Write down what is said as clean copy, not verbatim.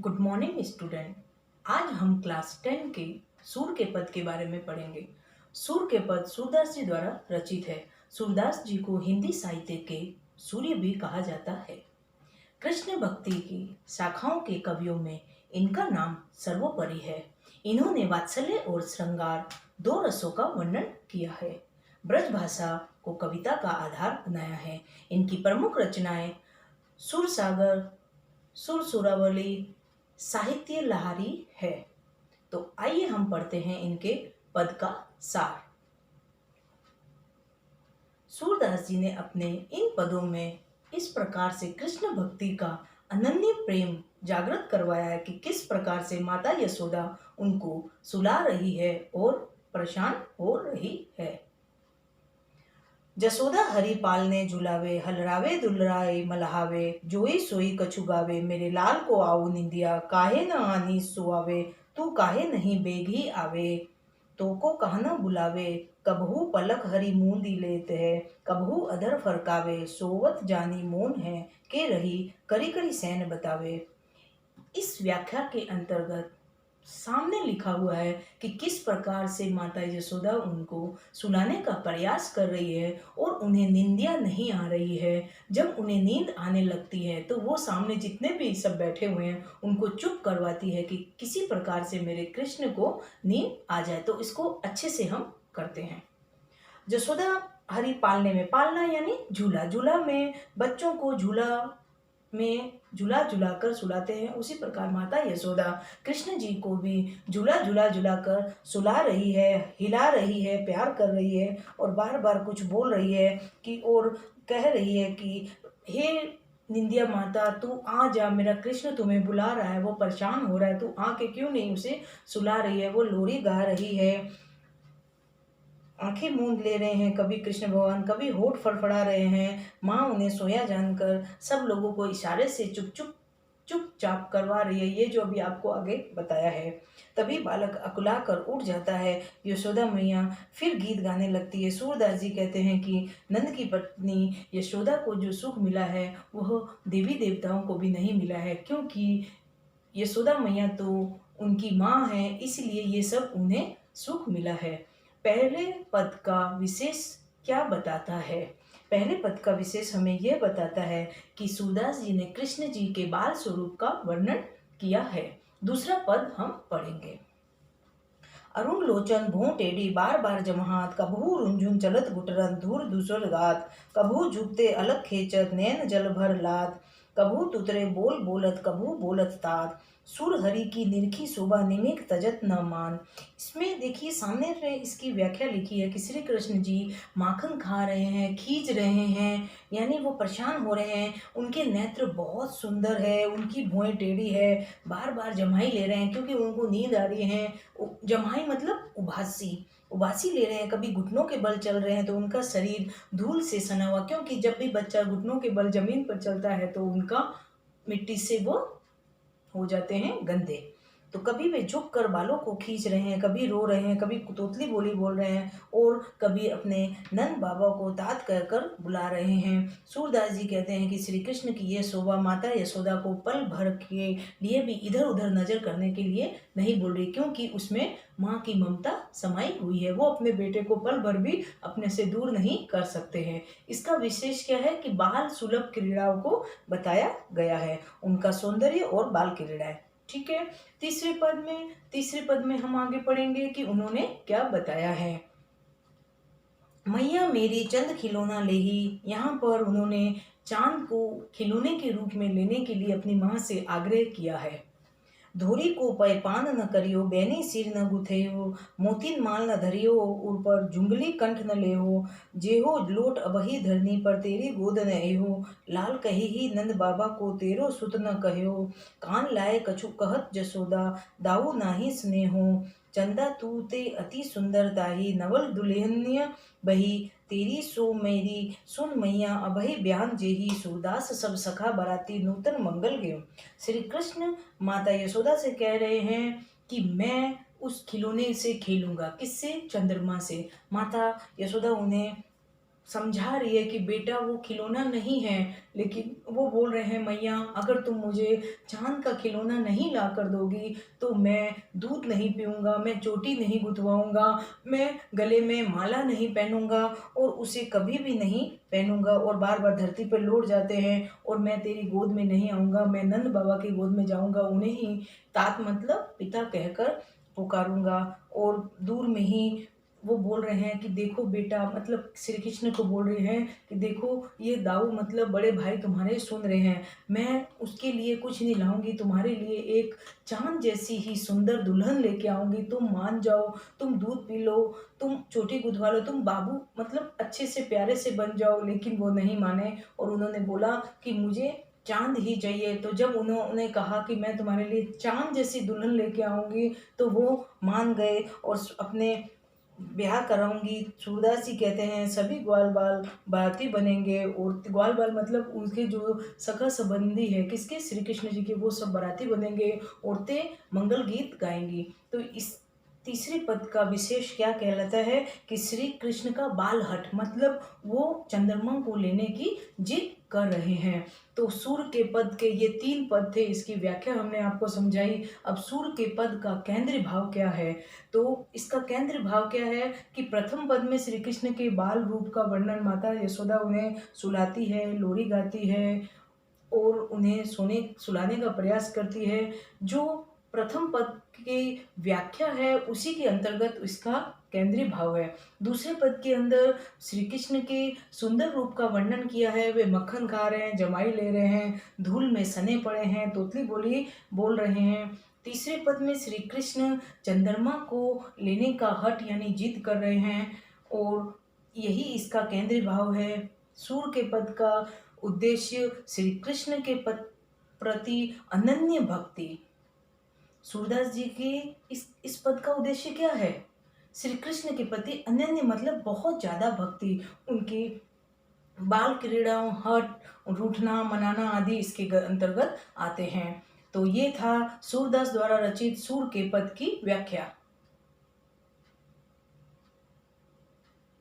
Good morning student. आज हम class 10 के सूर के पद के बारे में पढ़ेंगे। सूर के पद सूरदास जी द्वारा रचित है। सूरदास जी को हिंदी साहित्य के सूर्य भी कहा जाता है। कृष्ण भक्ति की शाखाओं के कवियों में इनका नाम सर्वोपरि है। इन्होंने वात्सल्य और श्रृंगार दो रसों का वर्णन किया है। ब्रज भाषा को कविता का आधार बनाया है। इनकी प्रमुख रचनाएं सुर सागर, सुर सुरावली, साहित्य लहरी है। तो आइए हम पढ़ते हैं इनके पद का सार। सूरदास जी ने अपने इन पदों में इस प्रकार से कृष्ण भक्ति का अनन्य प्रेम जागृत करवाया है कि किस प्रकार से माता यशोदा उनको सुला रही है और परेशान हो रही है। जसोदा हरि पालने झुलावे, हलरावे दुलराए मलहावे, जोई सोई कछु गावे, मेरे लाल को आओ निंदिया, काहे न आनी सुआवे, तू काहे नहीं बेगी आवे, तो को कहना बुलावे, कबहू पलक हरि मूंदी लेते है, कबहू अधर फरकावे, सोवत जानी मोन है, के रही करी करी सैन बतावे। इस व्याख्या के अंतर्गत सामने लिखा हुआ है कि किस प्रकार से माता यशोदा उनको सुलाने का प्रयास कर रही है और उन्हें निंदिया नहीं आ रही है। जब उन्हें नींद आने लगती है तो वो सामने जितने भी सब बैठे हुए हैं उनको चुप करवाती है कि किसी प्रकार से मेरे कृष्ण को नींद आ जाए। तो इसको अच्छे से हम करते हैं। जसोदा हरि पालने में, पालना यानी झूला, झूला में बच्चों को झूला झूला कर सुलाते हैं। उसी प्रकार माता यशोदा कृष्ण जी को भी झूला झूला झूला कर सुला रही है, हिला रही है, प्यार कर रही है और बार बार कुछ बोल रही है कि और कह रही है कि हे निंदिया माता, तू आ जा, मेरा कृष्ण तुम्हें बुला रहा है, वो परेशान हो रहा है, तू आके क्यों नहीं उसे सुला रही है। वो लोरी गा रही है, आंखें मूंद ले रहे हैं कभी कृष्ण भगवान, कभी होठ फड़फड़ा रहे हैं। माँ उन्हें सोया जानकर सब लोगों को इशारे से चुपचाप करवा रही है। ये जो अभी आपको आगे बताया है। तभी बालक अकुला कर उठ जाता है। यशोदा मैया फिर गीत गाने लगती है। सूरदास जी कहते हैं कि नंद की पत्नी यशोदा को जो सुख मिला है वह देवी देवताओं को भी नहीं मिला है, क्योंकि यशोदा मैया तो उनकी माँ है, इसलिए ये सब उन्हें सुख मिला है। पहले पद का विशेष क्या बताता है? पहले पद का विशेष हमें यह बताता है कि सूरदास जी ने कृष्ण जी के बाल स्वरूप का वर्णन किया है। दूसरा पद हम पढ़ेंगे। अरुण लोचन भों टेढ़ी बार बार जमहात, कबहू रुंझुन चलत गुटरन धूर दूसर गात, कबहू झुकते अलग खेचत नैन जल भर लात, कबहू तुतरे बोल बोलत कबहू बोलत तात, सुर हरि की निरखी शोभा निमिक तजत न मान। इसमें देखिए सामने इसकी व्याख्या लिखी है कि श्री कृष्ण जी माखन खा रहे हैं, खींच रहे हैं, यानी वो परेशान हो रहे हैं। उनके नेत्र बहुत सुंदर है, उनकी भुएं टेढ़ी है, बार बार जमाई ले रहे हैं क्योंकि उनको नींद आ रही है। जमाई मतलब उबासी, उबासी ले रहे हैं, कभी घुटनों के बल चल रहे हैं तो उनका शरीर धूल से सना हुआ, क्योंकि जब भी बच्चा घुटनों के बल जमीन पर चलता है तो उनका मिट्टी से वो हो जाते हैं गंदे। तो कभी वे झुक कर बालों को खींच रहे हैं, कभी रो रहे हैं, कभी तोतली बोली बोल रहे हैं और कभी अपने नंद बाबा को तात कहकर बुला रहे हैं। सूरदास जी कहते हैं कि श्री कृष्ण की यह शोभा माता यशोदा को पल भर के लिए भी इधर उधर नजर करने के लिए नहीं बोल रही, क्योंकि उसमें माँ की ममता समाई हुई है। वो अपने बेटे को पल भर भी अपने से दूर नहीं कर सकते हैं। इसका विशेष क्या है कि बाल सुलभ क्रीड़ाओं को बताया गया है, उनका सौंदर्य और बाल क्रीड़ाएं। ठीक है। तीसरे पद में हम आगे पढ़ेंगे कि उन्होंने क्या बताया है। मैया मेरी चंद खिलौना लेही, यहाँ पर उन्होंने चांद को खिलौने के रूप में लेने के लिए अपनी माँ से आग्रह किया है। धोरी को पैपान न करियो, बैनी सिर न गुथेयो, मोतिन माल न धरियो, ऊपर जुंगली कंठ न लेहो, जेहो लोट अबही धरनी पर तेरी गोद न एहो, लाल कही ही नंद बाबा को तेरो सुत न कहो, कान लाए कछु कहत जसोदा, दाऊ नाही स्नेहो, चंदा तू ते अति सुंदर ताही, नवल दुल्हनिया बही, तेरी सो मेरी सुन मैया अभय बयान जेही, सूरदास सब सखा बराती नूतन मंगल गेव। श्री कृष्ण माता यशोदा से कह रहे हैं कि मैं उस खिलौने से खेलूंगा। किससे? चंद्रमा से। माता यशोदा उन्हें समझा रही है कि बेटा वो खिलौना नहीं है, लेकिन वो बोल रहे हैं मैया अगर तुम मुझे चाँद का खिलौना नहीं ला कर दोगी तो मैं दूध नहीं पीऊँगा, मैं चोटी नहीं गुथवाऊँगा, मैं गले में माला नहीं पहनूँगा और उसे कभी भी नहीं पहनूँगा और बार-बार धरती पर लौट जाते हैं और मैं तेरी गोद में नहीं आऊँगा, मैं नंद बाबा की गोद में जाऊँगा, उन्हें ही तात मतलब पिता कहकर पुकारूँगा। और दूर में ही वो बोल रहे हैं कि देखो बेटा मतलब श्री कृष्ण को बोल रहे हैं कि देखो ये दाऊ मतलब बड़े भाई तुम्हारे सुन रहे हैं, मैं उसके लिए कुछ नहीं लाऊँगी, तुम्हारे लिए एक चाँद जैसी ही सुंदर दुल्हन लेके आऊँगी, तुम मान जाओ, तुम दूध पी लो, तुम चोटी गुथवा लो, तुम बाबू मतलब अच्छे से प्यारे से बन जाओ। लेकिन वो नहीं माने और उन्होंने बोला कि मुझे चाँद ही चाहिए। तो जब उन्होंने कहा कि मैं तुम्हारे लिए चाँद जैसी दुल्हन लेके आऊँगी, तो वो मान गए और अपने ब्याह कराऊँगी। सूरदास जी कहते हैं सभी ग्वाल बाल बाराती बनेंगे और ग्वाल बाल मतलब उनके जो सगा संबंधी है किसके, श्री कृष्ण जी के, वो सब बाराती बनेंगे, औरतें मंगल गीत गाएंगी। तो इस तीसरे पद का विशेष क्या कहलाता है कि श्री कृष्ण का बाल हट मतलब वो चंद्रमा को लेने की जिद कर रहे हैं। तो सूर्य के पद के ये 3 पद थे, इसकी व्याख्या हमने आपको समझाई। अब सूर्य के पद का केंद्रीय भाव क्या है? तो इसका केंद्रीय भाव क्या है कि प्रथम पद में श्री कृष्ण के बाल रूप का वर्णन, माता यशोदा उन्हें सुलाती है, लोरी गाती है और उन्हें सोने सुलाने का प्रयास करती है। जो प्रथम पद की व्याख्या है उसी के अंतर्गत इसका केंद्रीय भाव है। दूसरे पद के अंदर श्री कृष्ण के सुंदर रूप का वर्णन किया है, वे मक्खन खा रहे हैं, जमाई ले रहे हैं, धूल में सने पड़े हैं, तोतली बोली बोल रहे हैं। तीसरे पद में श्री कृष्ण चंद्रमा को लेने का हठ यानी जिद कर रहे हैं और यही इसका केंद्रीय भाव है। सूर्य के पद का उद्देश्य श्री कृष्ण के पद प्रति अनन्य भक्ति। सूरदास जी के इस पद का उद्देश्य क्या है? श्री कृष्ण के प्रति अनन्य मतलब बहुत ज़्यादा भक्ति, उनकी बाल क्रीड़ाओं, हठ, रूठना मनाना आदि इसके अंतर्गत आते हैं। तो ये था सूरदास द्वारा रचित सूर के पद की व्याख्या।